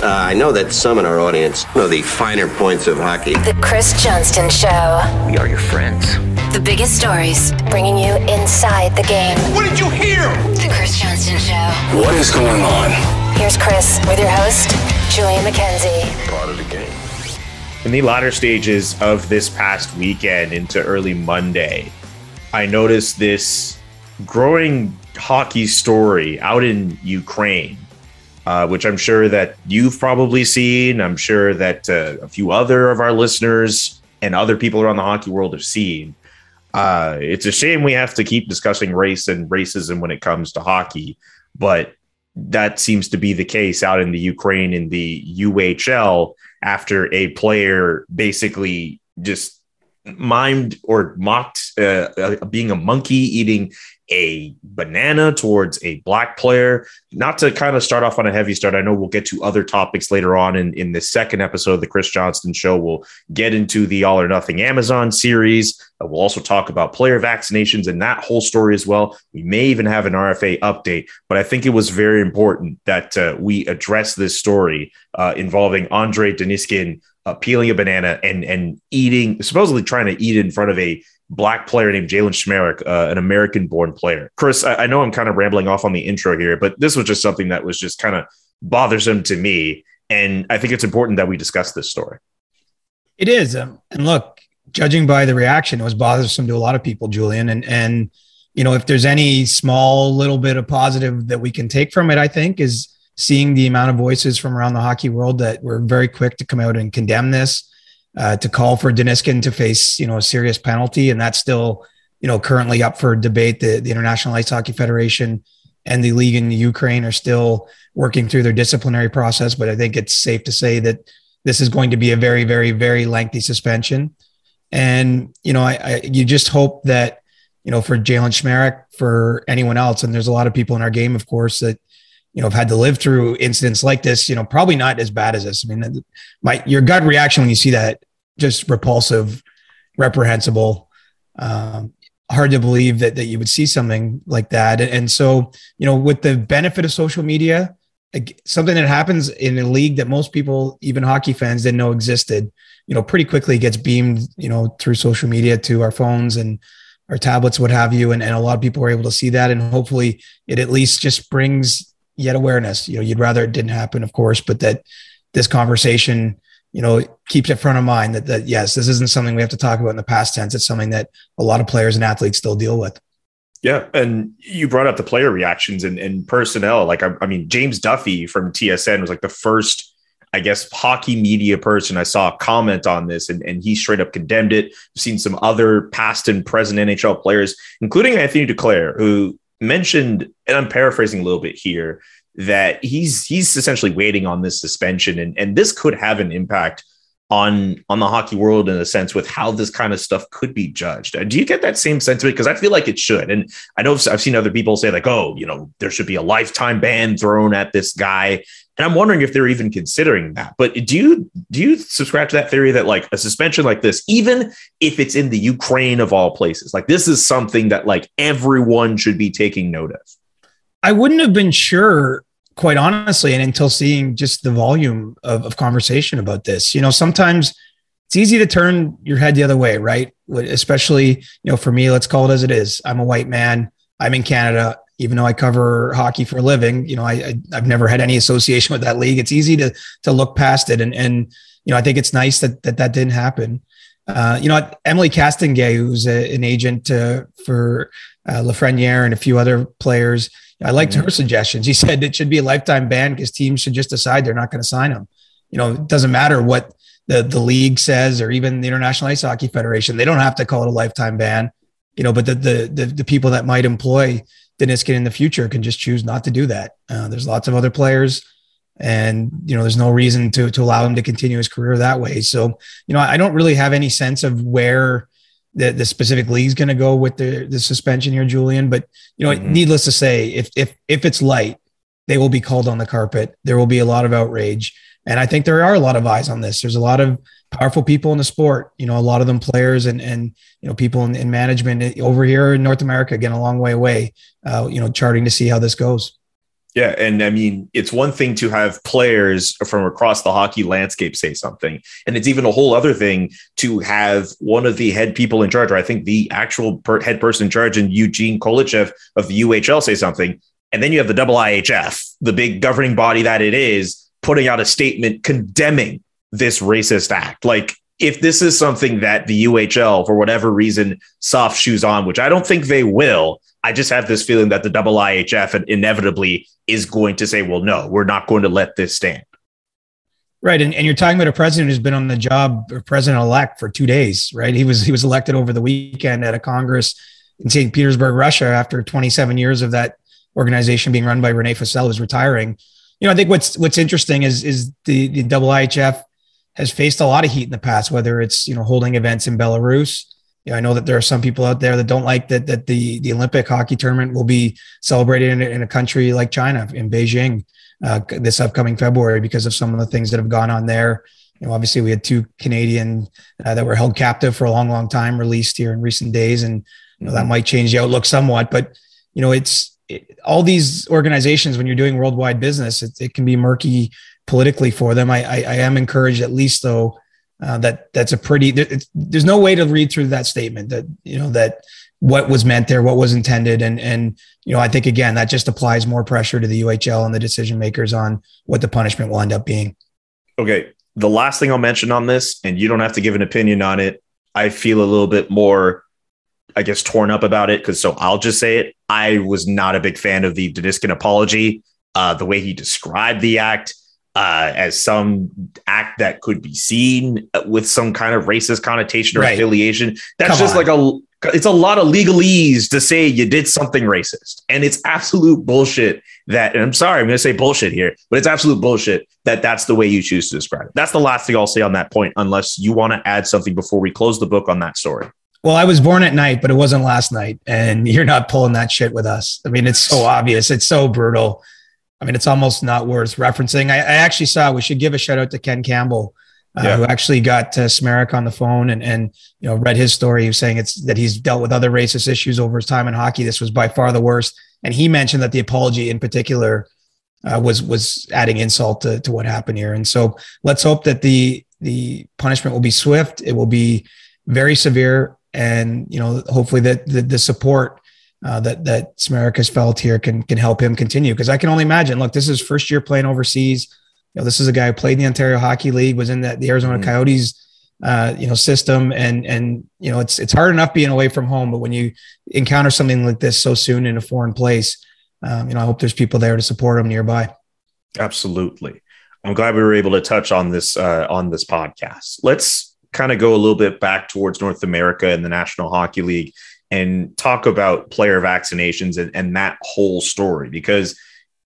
I know that some in our audience know the finer points of hockey. The Chris Johnston Show. We are your friends. The biggest stories, bringing you inside the game. What did you hear? The Chris Johnston Show. What is going on? Here's Chris with your host, Julian McKenzie. Part of the game. In the latter stages of this past weekend into early Monday, I noticed this growing hockey story out in Ukraine, which I'm sure that you've probably seen. I'm sure that a few other of our listeners and other people around the hockey world have seen. It's a shame we have to keep discussing race and racism when it comes to hockey, but that seems to be the case out in the Ukraine in the UHL after a player basically just mimed or mocked being a monkey eating a banana towards a black player. Not to kind of start off on a heavy start, I know we'll get to other topics later on in the second episode of the Chris Johnston Show. We'll get into the All or Nothing Amazon series. We'll also talk about player vaccinations and that whole story as well. We may even have an RFA update, but I think it was very important that we address this story involving Andrei Deniskin peeling a banana and eating, supposedly trying to eat in front of a black player named Jalen Schmerich, an American-born player. Chris, I know I'm kind of rambling off on the intro here, but this was just something that was just kind of bothersome to me, and I think it's important that we discuss this story. It is, and look, judging by the reaction, it was bothersome to a lot of people, Julian, and you know, if there's any small little bit of positive that we can take from it, I think, is seeing the amount of voices from around the hockey world that were very quick to come out and condemn this, to call for Deniskin to face, you know, a serious penalty. And that's still, you know, currently up for debate. The International Ice Hockey Federation and the league in Ukraine are still working through their disciplinary process. But I think it's safe to say that this is going to be a very, very, very lengthy suspension. And, you know, you just hope that, you know, for Jalen Schmerich, for anyone else, and there's a lot of people in our game, of course, that, you know, have had to live through incidents like this, you know, probably not as bad as this. I mean, your gut reaction when you see that, just repulsive, reprehensible, hard to believe that you would see something like that. And so, you know, with the benefit of social media, something that happens in a league that most people, even hockey fans, didn't know existed, you know, pretty quickly gets beamed, you know, through social media to our phones and our tablets, what have you. And a lot of people are able to see that. And hopefully it at least just brings yet awareness. You know, you'd rather it didn't happen, of course, but that this conversation, you know, keeps it front of mind that yes, this isn't something we have to talk about in the past tense. It's something that a lot of players and athletes still deal with. Yeah. And you brought up the player reactions and personnel. Like, I mean, James Duffy from TSN was like the first, I guess, hockey media person I saw comment on this, and he straight up condemned it. I've seen some other past and present NHL players, including Anthony Duclair, who mentioned, and I'm paraphrasing a little bit here, that he's essentially waiting on this suspension, and this could have an impact on the hockey world in a sense with how this kind of stuff could be judged. Do you get that same sentiment? Because I feel like it should. And I know I've seen other people say like, oh, you know, there should be a lifetime ban thrown at this guy. And I'm wondering if they're even considering that. But do you subscribe to that theory that like a suspension like this, even if it's in the Ukraine of all places, like this is something that like everyone should be taking note of? I wouldn't have been sure, quite honestly, and until seeing just the volume of conversation about this. You know, sometimes it's easy to turn your head the other way, right? Especially, you know, for me, let's call it as it is. I'm a white man. I'm in Canada. Even though I cover hockey for a living, you know, I've never had any association with that league. It's easy to look past it. And you know, I think it's nice that didn't happen. You know, Emily Castonguay, who's an agent for Lafreniere and a few other players, I liked her suggestions. He said it should be a lifetime ban because teams should just decide they're not going to sign him. You know, it doesn't matter what the league says or even the International Ice Hockey Federation. They don't have to call it a lifetime ban, you know, but the people that might employ Deniskin in the future can just choose not to do that. There's lots of other players and, you know, there's no reason to allow him to continue his career that way. So, you know, I don't really have any sense of where the specific league is going to go with the suspension here, Julian. But, you know, needless to say, if it's light, they will be called on the carpet. There will be a lot of outrage. And I think there are a lot of eyes on this. There's a lot of powerful people in the sport, you know, a lot of them players and you know, people in management over here in North America, getting a long way away, you know, charting to see how this goes. Yeah. And I mean, it's one thing to have players from across the hockey landscape say something. And it's even a whole other thing to have one of the head people in charge, or I think the actual head person in charge, in Eugene Kolichev of the UHL, say something. And then you have the IIHF, the big governing body that it is, putting out a statement condemning this racist act. Like, if this is something that the UHL, for whatever reason, soft shoes on, which I don't think they will, I just have this feeling that the IIHF inevitably is going to say, well, no, we're not going to let this stand. Right. And you're talking about a president who's been on the job, or president-elect, for 2 days, right? He was elected over the weekend at a Congress in St. Petersburg, Russia, after 27 years of that organization being run by Rene Fossel, who's retiring. You know, I think what's interesting is the IIHF has faced a lot of heat in the past, whether it's, you know, holding events in Belarus. You know, I know that there are some people out there that don't like that the Olympic hockey tournament will be celebrated in a country like China, in Beijing, this upcoming February, because of some of the things that have gone on there. You know, obviously we had 2 Canadian that were held captive for a long, long time, released here in recent days. And, you know, that might change the outlook somewhat, but, you know, all these organizations, when you're doing worldwide business, it can be murky politically for them. I am encouraged, at least, though, that's a pretty, there's no way to read through that statement that, you know, that what was meant there, what was intended. And, you know, I think, again, that just applies more pressure to the UHL and the decision makers on what the punishment will end up being. Okay. The last thing I'll mention on this, and you don't have to give an opinion on it, I feel a little bit more, I guess, torn up about it. So I'll just say it. I was not a big fan of the Deniskin apology, the way he described the act. As some act that could be seen with some kind of racist connotation or affiliation. That's just like it's a lot of legalese to say you did something racist. And it's absolute bullshit and I'm sorry, I'm going to say bullshit here, but it's absolute bullshit that's the way you choose to describe it. That's the last thing I'll say on that point, unless you want to add something before we close the book on that story. Well, I was born at night, but it wasn't last night. And you're not pulling that shit with us. I mean, it's so obvious. It's so brutal. I mean, it's almost not worth referencing. I actually saw, we should give a shout out to Ken Campbell, who actually got Smerik on the phone and you know, read his story. He was saying that he's dealt with other racist issues over his time in hockey. This was by far the worst. And he mentioned that the apology in particular was adding insult to what happened here. And so let's hope that the punishment will be swift. It will be very severe. And, you know, hopefully that the support that Smerik has felt here can help him continue. Because I can only imagine, look, this is his first year playing overseas. You know, this is a guy who played in the Ontario Hockey League, was in the Arizona Coyotes, you know, system. And, you know, it's hard enough being away from home, but when you encounter something like this so soon in a foreign place, you know, I hope there's people there to support him nearby. Absolutely. I'm glad we were able to touch on this podcast. Let's kind of go a little bit back towards North America and the National Hockey League and talk about player vaccinations and that whole story, because,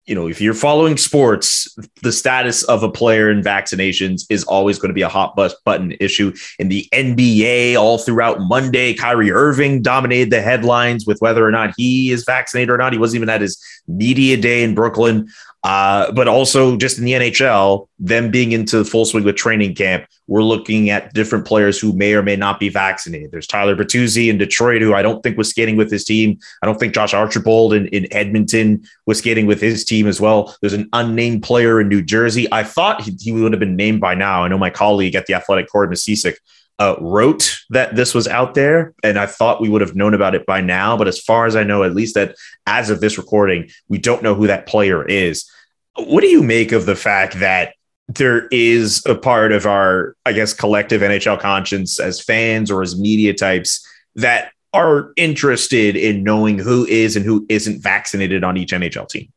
you know, if you're following sports, the status of a player in vaccinations is always going to be a hot button issue. In the NBA, all throughout Monday, Kyrie Irving dominated the headlines with whether or not he is vaccinated or not. He wasn't even at his media day in Brooklyn. But also just in the NHL, them being into the full swing with training camp, we're looking at different players who may or may not be vaccinated. There's Tyler Bertuzzi in Detroit, who I don't think was skating with his team. I don't think Josh Archibald in Edmonton was skating with his team as well. There's an unnamed player in New Jersey. I thought he would have been named by now. I know my colleague at the Athletic, Corey Masisik, wrote that this was out there, and I thought we would have known about it by now. But as far as I know, at least that as of this recording, we don't know who that player is. What do you make of the fact that there is a part of our, I guess, collective NHL conscience as fans or as media types that are interested in knowing who is and who isn't vaccinated on each NHL team?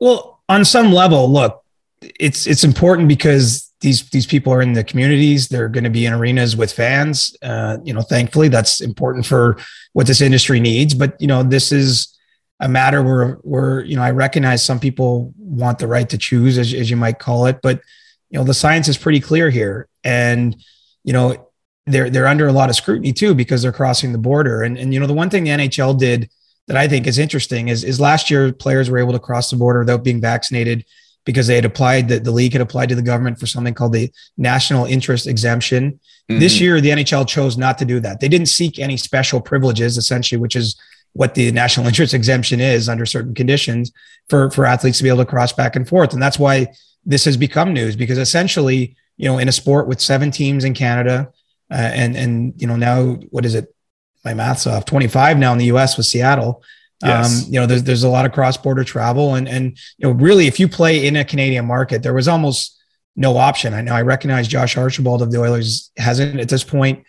Well, on some level, look, it's important because these people are in the communities. They're going to be in arenas with fans. You know, thankfully, that's important for what this industry needs. But, you know, this is a matter where, you know, I recognize some people want the right to choose, as you might call it, but, you know, the science is pretty clear here. And, you know, they're under a lot of scrutiny too, because they're crossing the border. And, you know, the one thing the NHL did that I think is interesting is last year players were able to cross the border without being vaccinated because they had applied, the league had applied to the government for something called the national interest exemption. Mm-hmm. This year, the NHL chose not to do that. They didn't seek any special privileges, essentially, which is what the national interest exemption is under certain conditions for athletes to be able to cross back and forth. And that's why this has become news, because essentially, in a sport with 7 teams in Canada, and now, what is it? My math's off. 25 now in the US with Seattle. Yes. There's a lot of cross-border travel, and really, if you play in a Canadian market, there was almost no option. I recognize Josh Archibald of the Oilers hasn't at this point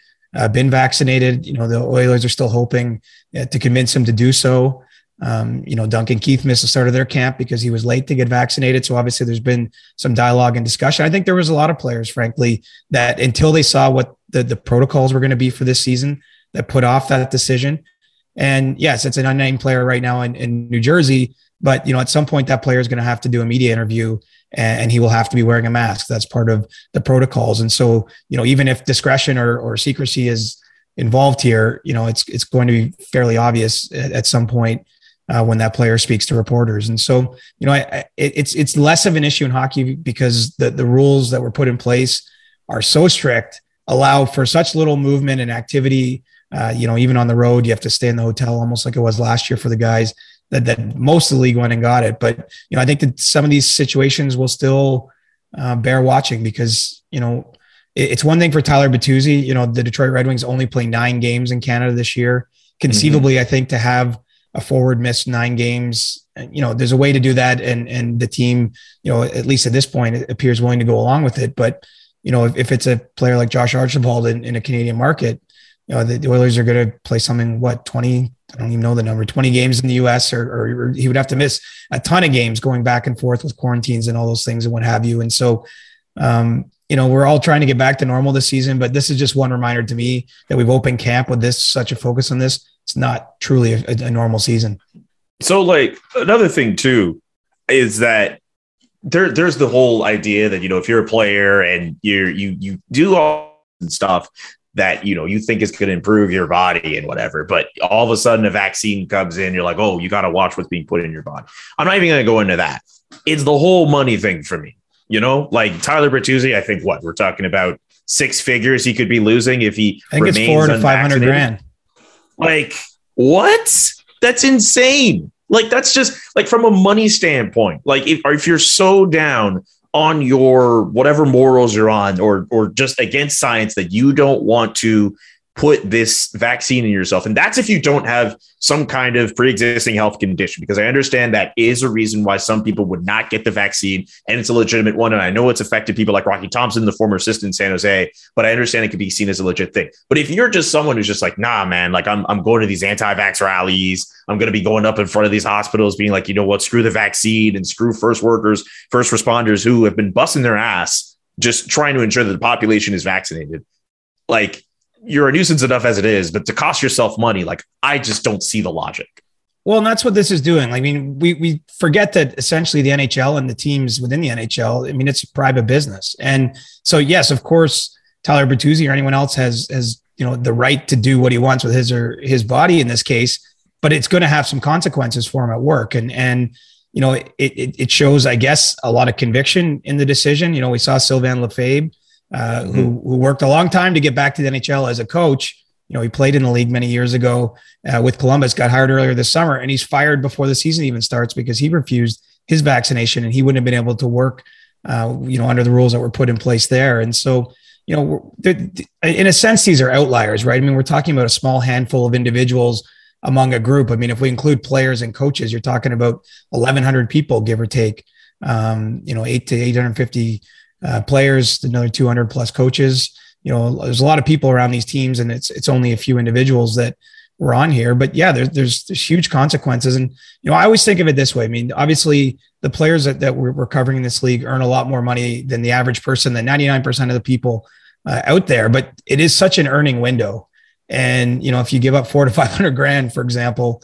been vaccinated. The Oilers are still hoping to convince him to do so. Duncan Keith missed the start of their camp because he was late to get vaccinated. So obviously there's been some dialogue and discussion. I think there was a lot of players, frankly, that until they saw what the protocols were going to be for this season, that put off that decision. And yes, it's an unnamed player right now in New Jersey, but at some point that player is going to have to do a media interview, and he will have to be wearing a mask. That's part of the protocols. And so, even if discretion or secrecy is involved here, it's going to be fairly obvious at some point when that player speaks to reporters. And so, it's less of an issue in hockey because the rules that were put in place are so strict, allow for such little movement and activity. Even on the road, you have to stay in the hotel, almost like it was last year for the guys, that most of the league went and got it. But, I think that some of these situations will still bear watching, because, it's one thing for Tyler Bertuzzi. The Detroit Red Wings only play 9 games in Canada this year. Conceivably, I think to have a forward miss 9 games, there's a way to do that. And the team, at least at this point, it appears willing to go along with it. But, if it's a player like Josh Archibald in a Canadian market, the Oilers are going to play something, 20, I don't even know the number, 20 games in the US, or he would have to miss a ton of games going back and forth with quarantines and all those things and what have you. And so, we're all trying to get back to normal this season, but this is just one reminder to me that we've opened camp with such a focus on this. It's not truly a normal season. So another thing too, is that there's the whole idea that, if you're a player and you do all and stuff that, you think is going to improve your body and whatever, but all of a sudden a vaccine comes in, you're like, oh, you got to watch what's being put in your body. I'm not even going to go into that. It's the whole money thing for me, like Tyler Bertuzzi, I think we're talking about 6 figures he could be losing if he I think it's 400 to 500 grand. What? That's insane. That's just from a money standpoint, if you're so down on your whatever morals you're on, or just against science, that you don't want to put this vaccine in yourself. And that's if you don't have some kind of pre-existing health condition, because I understand that is a reason why some people would not get the vaccine, and it's a legitimate one. And I know it's affected people like Rocky Thompson, the former assistant in San Jose, but I understand it could be seen as a legit thing. But if you're just someone who's just like, nah, man, I'm going to these anti-vax rallies, I'm going to be going up in front of these hospitals being like, screw the vaccine and screw first workers, first responders who have been busting their ass just trying to ensure that the population is vaccinated. You're a nuisance enough as it is, but to cost yourself money, I just don't see the logic. Well, and that's what this is doing. We forget that essentially the NHL and the teams within the NHL, it's a private business. And so, yes, of course, Tyler Bertuzzi or anyone else has the right to do what he wants with his body in this case, but it's going to have some consequences for him at work. And it shows, I guess, a lot of conviction in the decision. We saw Sylvain Lefebvre, who worked a long time to get back to the NHL as a coach. He played in the league many years ago with Columbus, got hired earlier this summer, and he's fired before the season even starts because he refused his vaccination and he wouldn't have been able to work, under the rules that were put in place there. And so, in a sense, these are outliers, right? We're talking about a small handful of individuals among a group. If we include players and coaches, you're talking about 1,100 people, give or take, 8 to 850 players, another 200 plus coaches. There's a lot of people around these teams, and it's only a few individuals that were on here. But yeah, there's huge consequences. And I always think of it this way. Obviously, the players that we're covering in this league earn a lot more money than the average person, than 99% of the people out there. But it is such an earning window. And if you give up 400 to 500 grand, for example,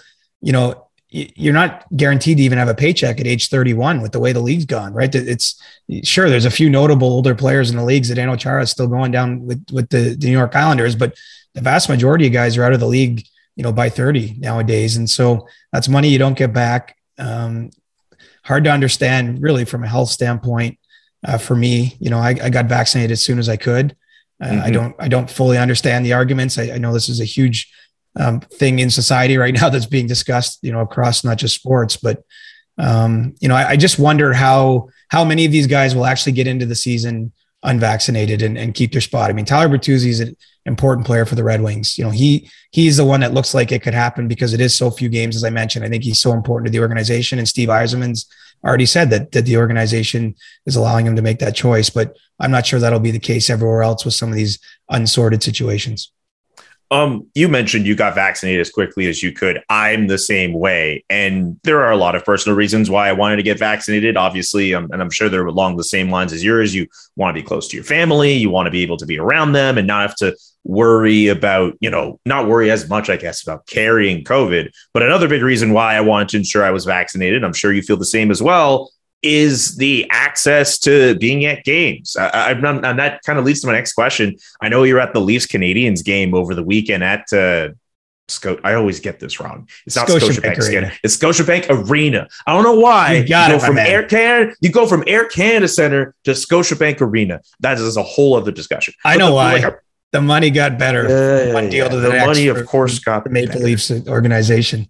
you're not guaranteed to even have a paycheck at age 31 with the way the league's gone, right? It's sure there's a few notable older players in the leagues. Zdeno Chara is still going down with the New York Islanders, but the vast majority of guys are out of the league, by 30 nowadays. And so that's money you don't get back. Hard to understand really from a health standpoint. For me, I got vaccinated as soon as I could. I don't fully understand the arguments. I know this is a huge thing in society right now that's being discussed, across not just sports, but I just wonder how many of these guys will actually get into the season unvaccinated and keep their spot. I mean, Tyler Bertuzzi is an important player for the Red Wings. He's the one that looks like it could happen because it is so few games, as I mentioned. I think he's so important to the organization, and Steve Yzerman's already said that the organization is allowing him to make that choice, but I'm not sure that'll be the case everywhere else with some of these unsorted situations. You mentioned you got vaccinated as quickly as you could. I'm the same way. And there are a lot of personal reasons why I wanted to get vaccinated, obviously. And I'm sure they're along the same lines as yours. You want to be close to your family. You want to be able to be around them and not have to worry about, not worry as much, I guess, about carrying COVID. But another big reason why I wanted to ensure I was vaccinated, I'm sure you feel the same as well, is the access to being at games. And that kind of leads to my next question. I know you're at the Leafs Canadians game over the weekend at I always get this wrong. It's not Scotiabank. It's Scotiabank Arena. I don't know why you go from Air Canada Center to Scotiabank Arena. That is a whole other discussion. I know why. The money got better. One deal to the next. Money, of course, got the Maple Leafs organization.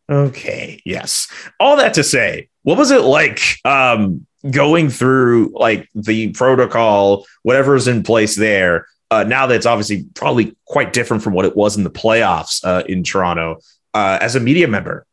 Okay. Yes. All that to say, what was it like going through like the protocol, whatever's in place there? Now that's obviously probably quite different from what it was in the playoffs in Toronto as a media member.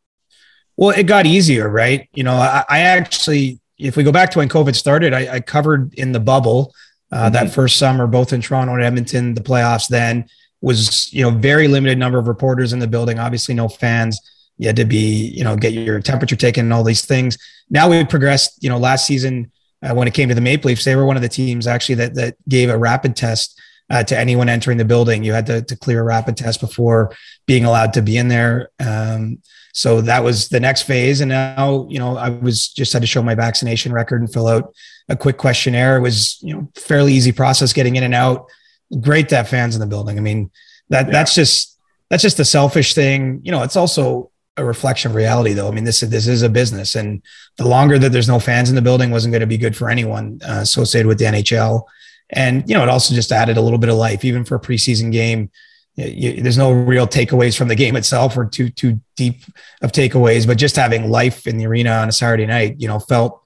Well, it got easier, right? I actually, if we go back to when COVID started, I covered in the bubble that first summer, both in Toronto and Edmonton. The playoffs then was, very limited number of reporters in the building, obviously no fans. You had to be, get your temperature taken and all these things. Now we've progressed, last season when it came to the Maple Leafs, they were one of the teams actually that gave a rapid test to anyone entering the building. You had to clear a rapid test before being allowed to be in there. So that was the next phase. And now, I just had to show my vaccination record and fill out a quick questionnaire. It was, fairly easy process getting in and out. Great to have fans in the building. I mean, that's just a selfish thing. It's also a reflection of reality, though. I mean, this is a business, and the longer that there's no fans in the building wasn't going to be good for anyone associated with the NHL. And, it also just added a little bit of life, even for a preseason game. There's no real takeaways from the game itself or too deep of takeaways, but just having life in the arena on a Saturday night, felt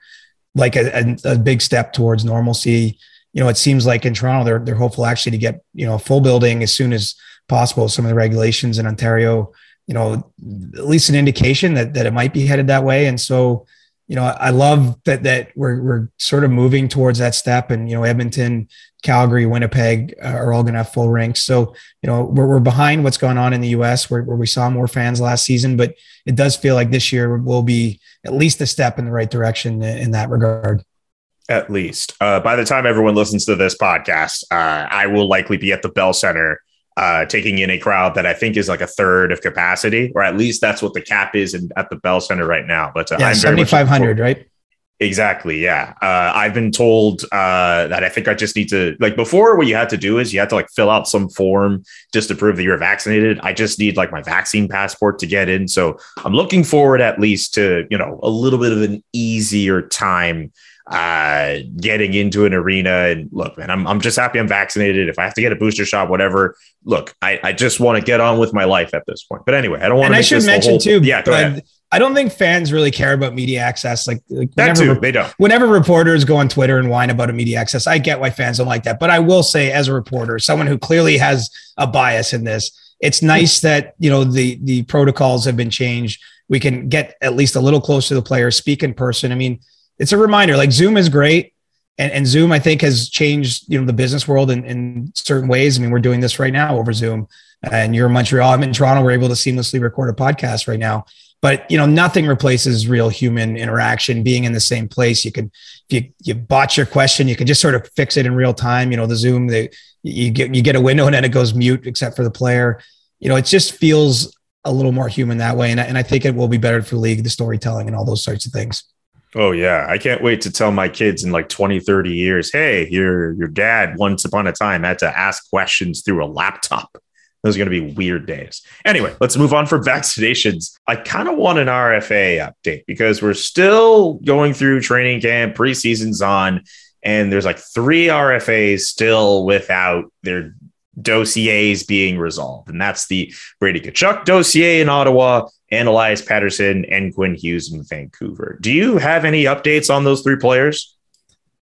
like a big step towards normalcy. It seems like in Toronto, they're hopeful actually to get, a full building as soon as possible. Some of the regulations in Ontario, at least an indication that it might be headed that way. And so, I love that we're sort of moving towards that step, and, Edmonton, Calgary, Winnipeg are all going to have full rinks. So, we're behind what's going on in the US where we saw more fans last season, but it does feel like this year will be at least a step in the right direction in that regard. At least by the time everyone listens to this podcast, I will likely be at the Bell Center taking in a crowd that I think is like a third of capacity, or at least that's what the cap is at the Bell Center right now. But I'm 7,500, right? Exactly. Yeah. I've been told that I think I just need to, like, before, what you had to do is you had to like fill out some form just to prove that you're vaccinated. I just need like my vaccine passport to get in. So I'm looking forward at least to, a little bit of an easier time getting into an arena. And look, man, I'm just happy I'm vaccinated. If I have to get a booster shot, whatever, look, I just want to get on with my life at this point. But anyway, I don't want to. And I should mention too, yeah, go ahead. I don't think fans really care about media access. Like that too, they don't. Whenever reporters go on Twitter and whine about a media access, I get why fans don't like that. But I will say, as a reporter, someone who clearly has a bias in this, it's nice that, the protocols have been changed. We can get at least a little closer to the players, speak in person. I mean, it's a reminder, like Zoom is great. And Zoom, I think, has changed, the business world in certain ways. I mean, we're doing this right now over Zoom, and you're in Montreal. I'm in Toronto. We're able to seamlessly record a podcast right now. But, nothing replaces real human interaction, being in the same place. You can, if you botch your question, you can just sort of fix it in real time. The Zoom, you get a window and then it goes mute except for the player. It just feels a little more human that way. And I think it will be better for the league, the storytelling and all those sorts of things. Oh, yeah. I can't wait to tell my kids in like 20, 30 years, hey, your dad once upon a time had to ask questions through a laptop. Those are going to be weird days. Anyway, let's move on for vaccinations. I kind of want an RFA update because we're still going through training camp, preseason's on, and there's like 3 RFAs still without their dossiers being resolved. And that's the Brady Tkachuk dossier in Ottawa and Elias Pettersson and Quinn Hughes in Vancouver. Do you have any updates on those three players?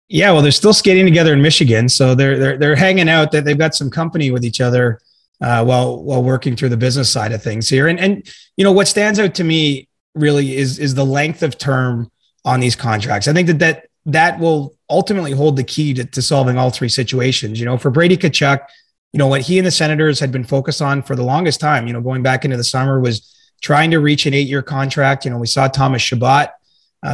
Yeah, well, they're still skating together in Michigan, so they're hanging out. That they've got some company with each other while working through the business side of things here. And you know what stands out to me really is the length of term on these contracts. I think that will ultimately hold the key to solving all three situations. You know, for Brady Tkachuk, you know, what he and the Senators had been focused on for the longest time, you know, going back into the summer, was trying to reach an 8-year contract. You know, we saw Thomas Chabot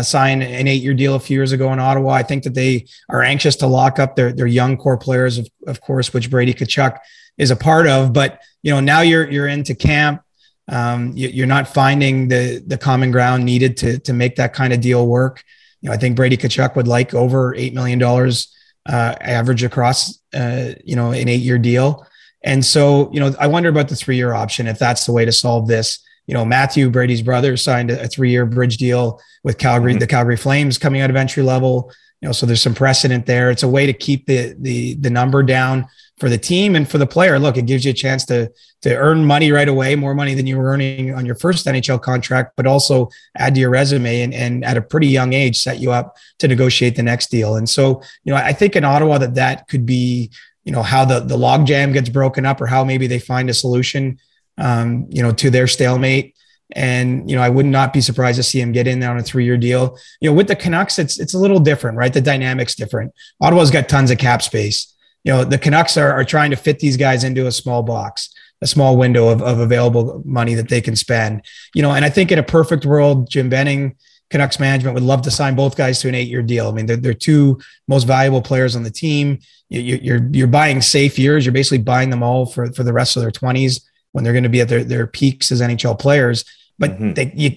sign an 8-year deal a few years ago in Ottawa. I think that they are anxious to lock up their young core players, of course, which Brady Tkachuk is a part of. But, you know, now you're into camp. You're not finding the common ground needed to make that kind of deal work. You know, I think Brady Tkachuk would like over $8 million average across, you know, an 8-year deal. And so, you know, I wonder about the 3-year option, if that's the way to solve this. You know, Matthew, Brady's brother, signed a 3-year bridge deal with Calgary, the Calgary Flames, coming out of entry level. You know, so there's some precedent there. It's a way to keep the number down for the team and for the player. Look, it gives you a chance to earn money right away, more money than you were earning on your first NHL contract, but also add to your resume and at a pretty young age, set you up to negotiate the next deal. And so, you know, I think in Ottawa that could be, you know, how the logjam gets broken up, or how maybe they find a solution, you know, to their stalemate. And, you know, I would not be surprised to see him get in there on a 3-year deal. You know, with the Canucks, it's a little different, right? The dynamic's different. Ottawa's got tons of cap space. You know, the Canucks are trying to fit these guys into a small box, a small window of available money that they can spend. You know, and I think in a perfect world, Jim Benning, Canucks management, would love to sign both guys to an 8-year deal. I mean, they're two most valuable players on the team. You're buying safe years. You're basically buying them all for the rest of their 20s, when they're going to be at their peaks as NHL players. But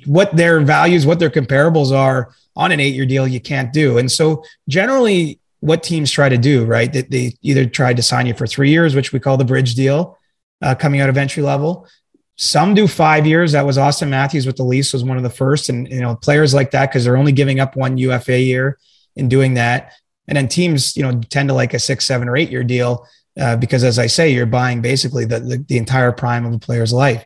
what their values, what their comparables are on an 8-year deal, you can't do. And so generally what teams try to do, right, that they either try to sign you for 3 years, which we call the bridge deal, coming out of entry level. Some do 5 years. That was Austin Matthews with the Leafs, was one of the first. And, you know, players like that, because they're only giving up one UFA year in doing that. And then teams, you know, tend to like a 6, 7, or 8-year deal, because, as I say, you're buying basically the entire prime of a player's life.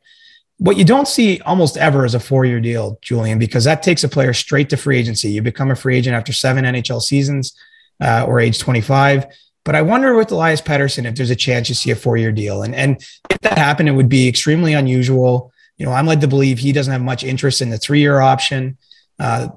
What you don't see almost ever is a 4-year deal, Julian, because that takes a player straight to free agency. You become a free agent after 7 NHL seasons or age 25. But I wonder with Elias Pettersson if there's a chance you see a 4-year deal. And if that happened, it would be extremely unusual. You know, I'm led to believe he doesn't have much interest in the 3-year option.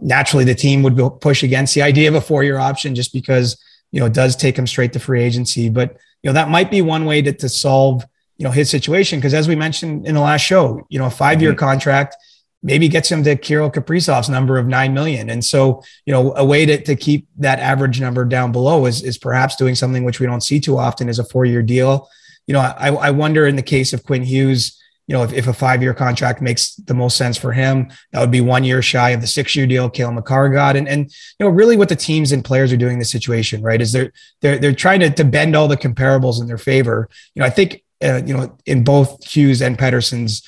Naturally, the team would go push against the idea of a 4-year option, just because, you know, it does take him straight to free agency. But, you know, that might be one way to solve, you know, his situation. Because as we mentioned in the last show, you know, a 5-year contract maybe gets him to Kirill Kaprizov's number of $9 million. And so, you know, a way to keep that average number down below is perhaps doing something which we don't see too often, is a 4-year deal. You know, I wonder in the case of Quinn Hughes, you know, if a 5-year contract makes the most sense for him, that would be 1 year shy of the 6-year deal Cale Makar got. And you know, really what the teams and players are doing in this situation, right, is they're trying to bend all the comparables in their favor. You know, I think, you know, in both Hughes and Pettersson's,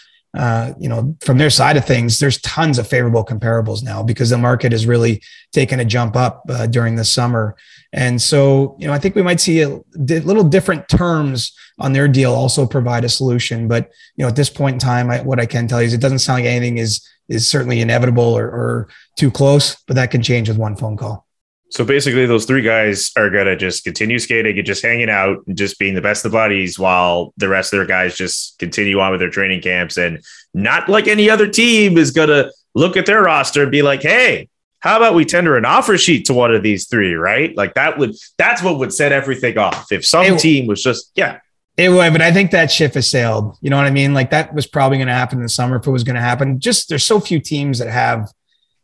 you know, from their side of things, there's tons of favorable comparables now, because the market has really taken a jump up during the summer. And so, you know, I think we might see a little different terms on their deal also provide a solution. But, you know, at this point in time, what I can tell you is it doesn't sound like anything is certainly inevitable or too close, but that can change with one phone call. So basically those three guys are going to just continue skating and just hanging out and just being the best of buddies, while the rest of their guys just continue on with their training camps. And not like any other team is going to look at their roster and be like, hey, how about we tender an offer sheet to one of these three, right? Like that's what would set everything off. If some team was just, It would, but I think that ship has sailed. You know what I mean? Like that was probably going to happen in the summer if it was going to happen. Just there's so few teams that have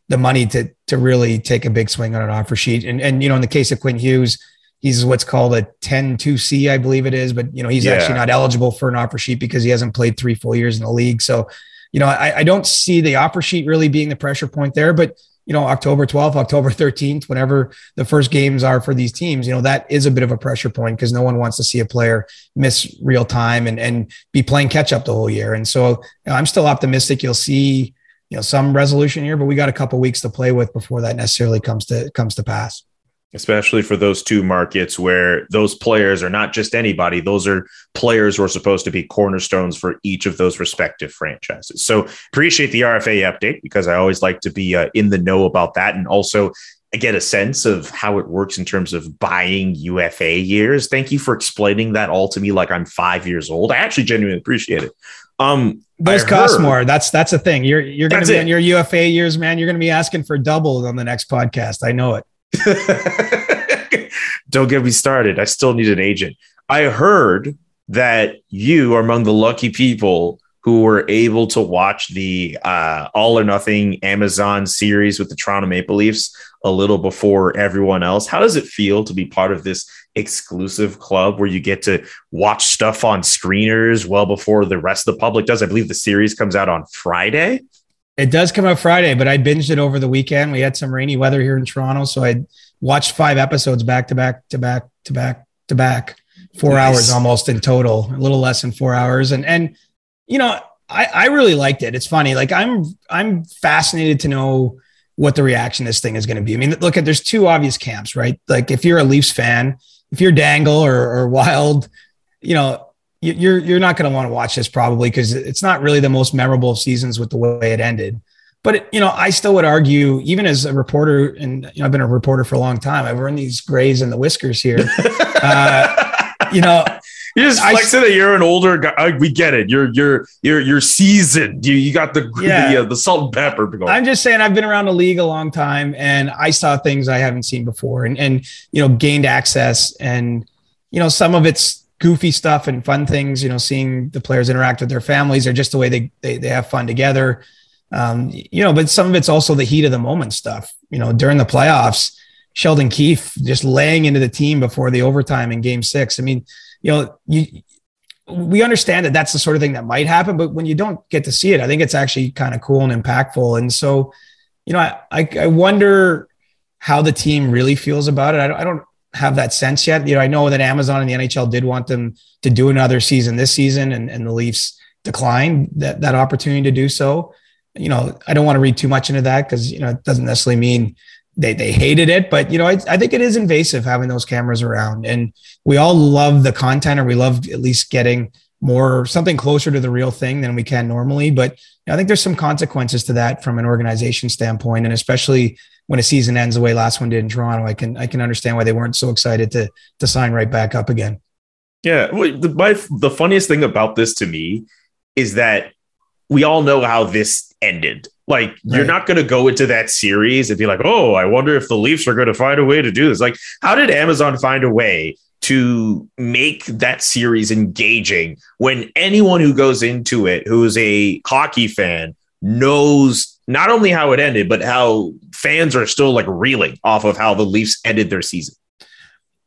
the money to really take a big swing on an offer sheet. And you know, in the case of Quinn Hughes, he's what's called a 10-2C, I believe it is. But, you know, he's actually not eligible for an offer sheet because he hasn't played 3 full years in the league. So, you know, I don't see the offer sheet really being the pressure point there. But, you know, October 12th, October 13th, whenever the first games are for these teams, you know, that is a bit of a pressure point because no one wants to see a player miss real time and be playing catch up the whole year. And so, you know, I'm still optimistic you'll see, you know, some resolution here, but we got a couple of weeks to play with before that necessarily comes to pass. especially for those two markets where those players are not just anybody. Those are players who are supposed to be cornerstones for each of those respective franchises. So appreciate the RFA update, because I always like to be in the know about that. And also I get a sense of how it works in terms of buying UFA years. Thank you for explaining that all to me like I'm 5 years old. I actually genuinely appreciate it. Those cost more. That's the thing. You're going to be in your UFA years, man. You're going to be asking for double on the next podcast. I know it. Don't get me started. I still need an agent. I heard that you are among the lucky people who were able to watch the All or Nothing Amazon series with the Toronto Maple Leafs a little before everyone else. How does it feel to be part of this exclusive club where you get to watch stuff on screeners well before the rest of the public does? I believe the series comes out on Friday. It does come out Friday, but I binged it over the weekend. We had some rainy weather here in Toronto, so I watched 5 episodes back to back, 4 hours almost in total, a little less than 4 hours. And you know, I really liked it. It's funny. Like I'm fascinated to know what the reaction to this thing is going to be. I mean, look, there's two obvious camps, right? Like if you're a Leafs fan, if you're Dangle or Wild, you know, you're not going to want to watch this probably because it's not really the most memorable of seasons with the way it ended. But, you know, I still would argue, even as a reporter, and you know, I've been a reporter for a long time, I've earned these grays and the whiskers here. You know, you're just flexing that you're an older guy. We get it. You're seasoned. You got the salt and pepper. I'm just saying I've been around the league a long time, and I saw things I haven't seen before, and you know, gained access, and you know, some of it's goofy stuff and fun things. You know, seeing the players interact with their families, or just the way they have fun together. You know, but some of it's also the heat of the moment stuff. You know, during the playoffs, Sheldon Keefe just laying into the team before the overtime in Game 6. I mean, you know, we understand that that's the sort of thing that might happen, but when you don't get to see it, I think it's actually kind of cool and impactful. And so, you know, I wonder how the team really feels about it. I don't have that sense yet. You know, I know that Amazon and the NHL did want them to do another season this season, and the Leafs declined that opportunity to do so. You know, I don't want to read too much into that because, you know, it doesn't necessarily mean they hated it, but you know, I think it is invasive having those cameras around, and we all love the content, or we love at least getting something closer to the real thing than we can normally. But you know, I think there's some consequences to that from an organization standpoint. And especially when a season ends the way last one did in Toronto, I can understand why they weren't so excited to sign right back up again. Yeah. The funniest thing about this to me is that we all know how this ended. Like, right. You're not going to go into that series and be like, oh, I wonder if the Leafs are going to find a way to do this. Like, how did Amazon find a way to make that series engaging when anyone who goes into it, who's a hockey fan, knows not only how it ended, but how fans are still like reeling off of how the Leafs ended their season?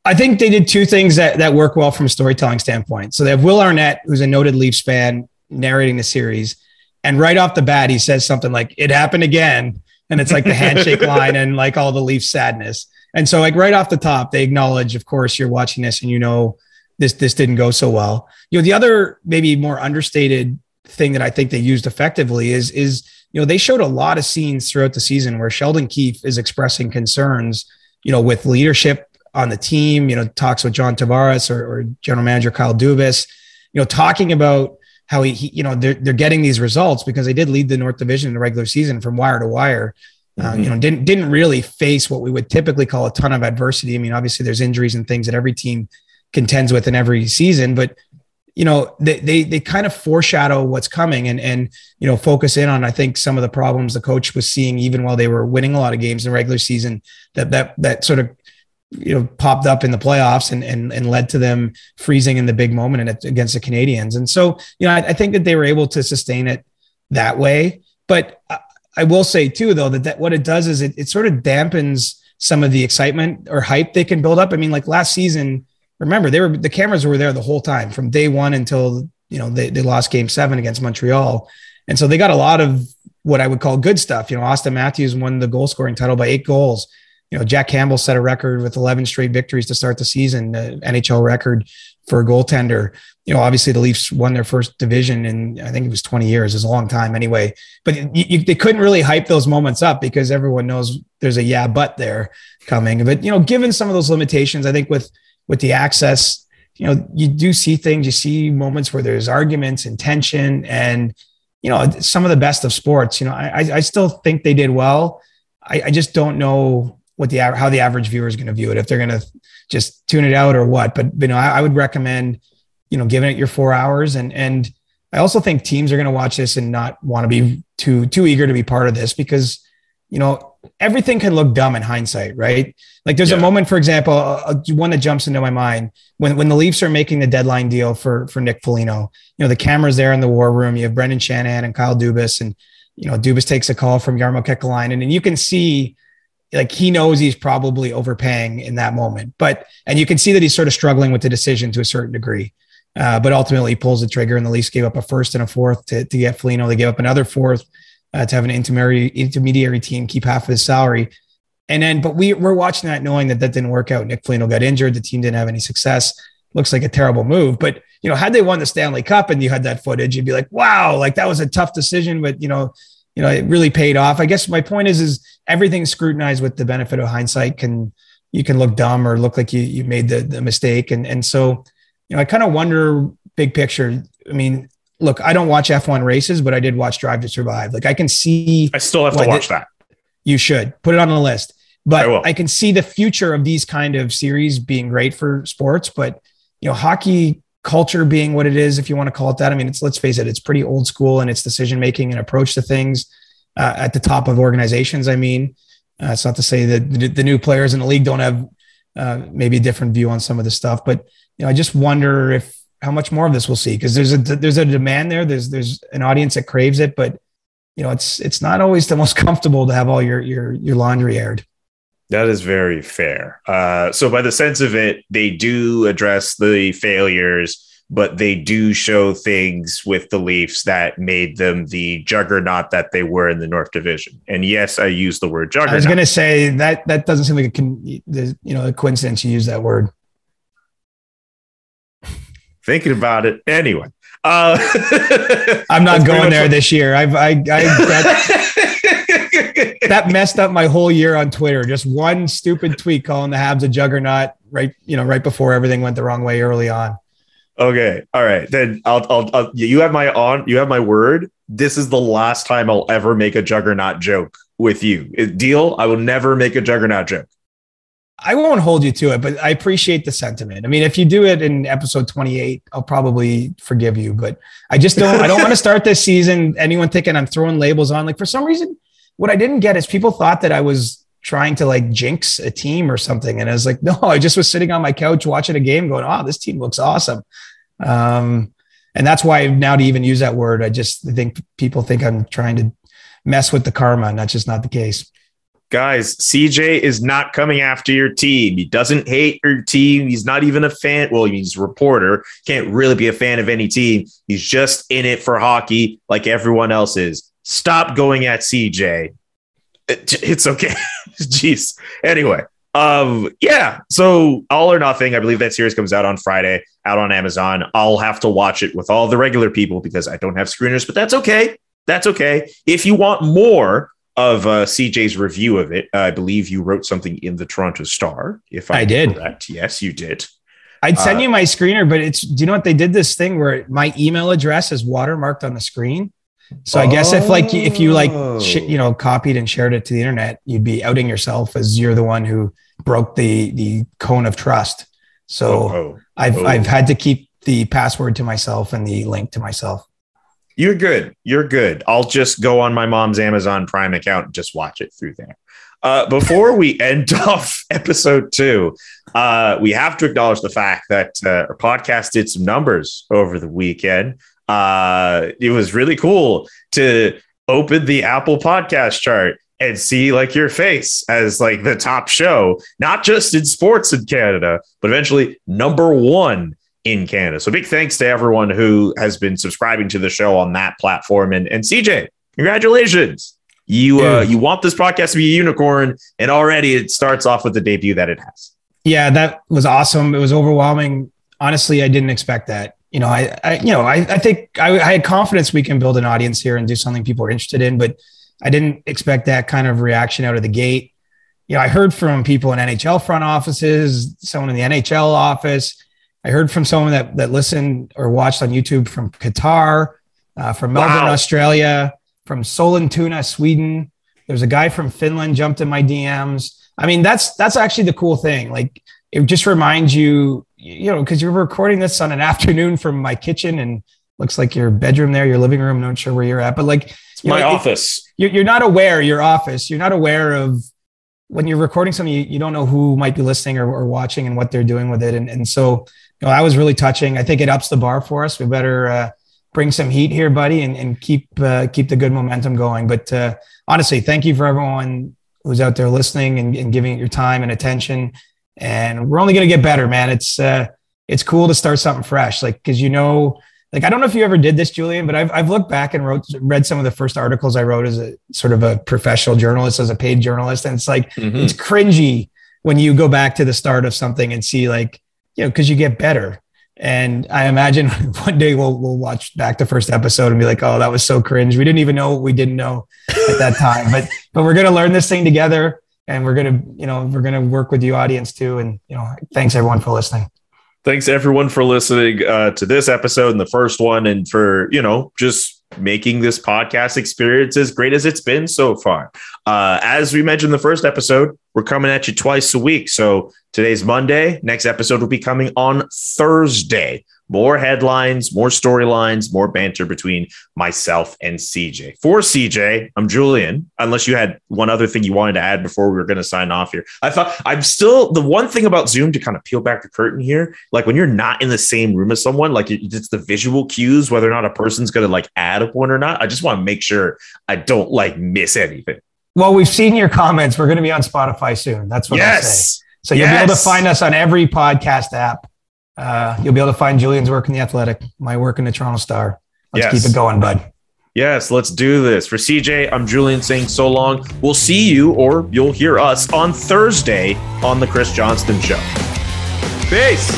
I think they did two things that work well from a storytelling standpoint. So they have Will Arnett, who's a noted Leafs fan, narrating the series. And right off the bat, he says something like, it happened again. And it's like the handshake line and like all the Leafs sadness. And so like right off the top, they acknowledge, of course, you're watching this and you know, this didn't go so well. You know, the other maybe more understated thing that I think they used effectively is, you know, they showed a lot of scenes throughout the season where Sheldon Keefe is expressing concerns, you know, with leadership on the team, you know, talks with John Tavares or general manager Kyle Dubas, you know, talking about how he you know, they're getting these results because they did lead the North Division in the regular season from wire to wire. You know, didn't really face what we would typically call a ton of adversity. I mean, obviously there's injuries and things that every team contends with in every season, but you know, they kind of foreshadow what's coming and you know, focus in on, I think, some of the problems the coach was seeing even while they were winning a lot of games in the regular season that sort of, you know, popped up in the playoffs and led to them freezing in the big moment against the Canadians. And so, you know, I think that they were able to sustain it that way. But I will say too, though, that what it does is it sort of dampens some of the excitement or hype they can build up. I mean, like last season, remember, the cameras were there the whole time from day one until, you know, they lost Game 7 against Montreal. And so they got a lot of what I would call good stuff. You know, Austin Matthews won the goal scoring title by 8 goals. Jack Campbell set a record with 11 straight victories to start the season, NHL record for a goaltender. Obviously the Leafs won their first division in, I think it was 20 years. It's a long time anyway, but they couldn't really hype those moments up because everyone knows there's a but there coming. But, given some of those limitations, I think with the access, you do see things, you see moments where there's arguments and tension and, some of the best of sports. I still think they did well. I just don't know how the average viewer is going to view it, if they're going to just tune it out or what. But, I would recommend, giving it your 4 hours. And I also think teams are going to watch this and not want to be too eager to be part of this because, everything can look dumb in hindsight, right? Like there's a moment, for example, one that jumps into my mind when the Leafs are making the deadline deal for Nick Foligno. The camera's there in the war room. You have Brendan Shanahan and Kyle Dubas, and Dubas takes a call from Jarmo Kekalainen, and you can see like he knows he's probably overpaying in that moment, and you can see that he's sort of struggling with the decision to a certain degree. But ultimately he pulls the trigger, and the Leafs gave up a first and a fourth to get Foligno. They gave up another fourth to have an intermediary team keep half of his salary. And then, but we're watching that knowing that didn't work out. Nick Foligno got injured. The team didn't have any success. Looks like a terrible move. But, had they won the Stanley Cup and you had that footage, you'd be like, wow, like that was a tough decision, but it really paid off. I guess my point is everything's scrutinized with the benefit of hindsight. You can look dumb or look like you made the mistake. And so, I kind of wonder big picture. I mean, look, I don't watch F1 races, but I did watch Drive to Survive. Like I can see. I still have to watch that. You should put it on the list. But I can see the future of these kind of series being great for sports. But, hockey culture being what it is, if you want to call it that. I mean, let's face it, it's pretty old school in its decision-making and approach to things at the top of organizations. I mean, it's not to say that the new players in the league don't have maybe a different view on some of the stuff, but, I just wonder how much more of this we'll see, because there's a demand there. There's an audience that craves it, but it's not always the most comfortable to have all your laundry aired. That is very fair. So by the sense of it, they do address the failures, but they do show things with the Leafs that made them the juggernaut that they were in the North Division. And yes, I use the word juggernaut. I was going to say that doesn't seem like a coincidence you use that word. Thinking about it anyway. I'm not going there this year. That messed up my whole year on Twitter. Just one stupid tweet calling the Habs a juggernaut right before everything went the wrong way early on. Okay. All right. Then I'll you have my word. This is the last time I'll ever make a juggernaut joke with you. Deal? I will never make a juggernaut joke. I won't hold you to it, but I appreciate the sentiment. I mean, if you do it in episode 28, I'll probably forgive you, but I don't want to start this season, anyone thinking I'm throwing labels on. Like for some reason, what I didn't get is people thought that I was trying to like jinx a team or something. And I was like, no, I just was sitting on my couch watching a game going, oh, this team looks awesome. And that's why now to even use that word, I just think people think I'm trying to mess with the karma, and that's just not the case. Guys, CJ is not coming after your team. He doesn't hate your team. He's not even a fan. Well, he's a reporter. Can't really be a fan of any team. He's just in it for hockey like everyone else is. Stop going at CJ. It's okay. Jeez. Anyway, yeah. So All or Nothing, I believe that series comes out on Friday, out on Amazon. I'll have to watch it with all the regular people because I don't have screeners, but that's okay. That's okay. If you want more of CJ's review of it, I believe you wrote something in the Toronto Star. If I did, correct. Yes, you did. I'd send you my screener, but do you know what they did this thing where my email address is watermarked on the screen? So I guess if you copied and shared it to the internet, you'd be outing yourself as you're the one who broke the cone of trust. So I've had to keep the password to myself and the link to myself. You're good. You're good. I'll just go on my mom's Amazon Prime account and just watch it through there. Before we end off episode 2, we have to acknowledge the fact that our podcast did some numbers over the weekend. It was really cool to open the Apple podcast chart and see like your face as like the top show, not just in sports in Canada, but eventually number 1 in Canada. So big thanks to everyone who has been subscribing to the show on that platform. And CJ, congratulations. You want this podcast to be a unicorn, and already it starts off with the debut that it has. Yeah, that was awesome. It was overwhelming. Honestly, I didn't expect that. I think I had confidence we can build an audience here and do something people are interested in, but I didn't expect that kind of reaction out of the gate. I heard from people in NHL front offices, someone in the NHL office. I heard from someone that listened or watched on YouTube from Qatar, from Melbourne, Australia, from Sollentuna, Sweden. There's a guy from Finland jumped in my DMs. I mean, that's actually the cool thing. Like, it just reminds you, because you're recording this on an afternoon from my kitchen and looks like your bedroom there, your living room. Not sure where you're at, but like it's my office. You're not aware, your office. You're not aware of when you're recording something, you don't know who might be listening or watching and what they're doing with it. And so, that was really touching. I think it ups the bar for us. We better bring some heat here, buddy, and keep the good momentum going. But honestly, thank you for everyone who's out there listening and giving it your time and attention. And we're only going to get better, man. It's cool to start something fresh. Like, cause I don't know if you ever did this, Julian, but I've looked back and read some of the first articles I wrote as a sort of a professional journalist, as a paid journalist. And it's like, It's cringy when you go back to the start of something and see like, cause you get better. And I imagine one day we'll watch back the first episode and be like, oh, that was so cringe. We didn't even know what we didn't know at that time, but we're going to learn this thing together. And we're going to work with you audience too. And, thanks everyone for listening. Thanks everyone for listening to this episode and the first one, and for, just making this podcast experience as great as it's been so far. As we mentioned in the first episode, we're coming at you twice a week. So today's Monday. Next episode will be coming on Thursday. More headlines, more storylines, more banter between myself and CJ. For CJ, I'm Julian, unless you had one other thing you wanted to add before we were going to sign off here. I thought I'm still the one thing about Zoom, to kind of peel back the curtain here. Like, when you're not in the same room as someone, like, it's the visual cues, whether or not a person's going to like add a point or not. I just want to make sure I don't like miss anything. Well, we've seen your comments. We're going to be on Spotify soon. That's what I say. So you'll be able to find us on every podcast app. You'll be able to find Julian's work in The Athletic, my work in the Toronto Star. Let's keep it going, bud. Yes, let's do this. For CJ, I'm Julian saying so long. We'll see you, or you'll hear us, on Thursday on The Chris Johnston Show. Peace.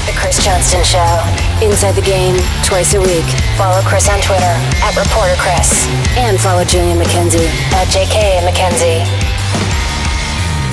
The Chris Johnston Show. Inside the game, twice a week. Follow Chris on Twitter @ReporterChris. And follow Julian McKenzie @JK McKenzie.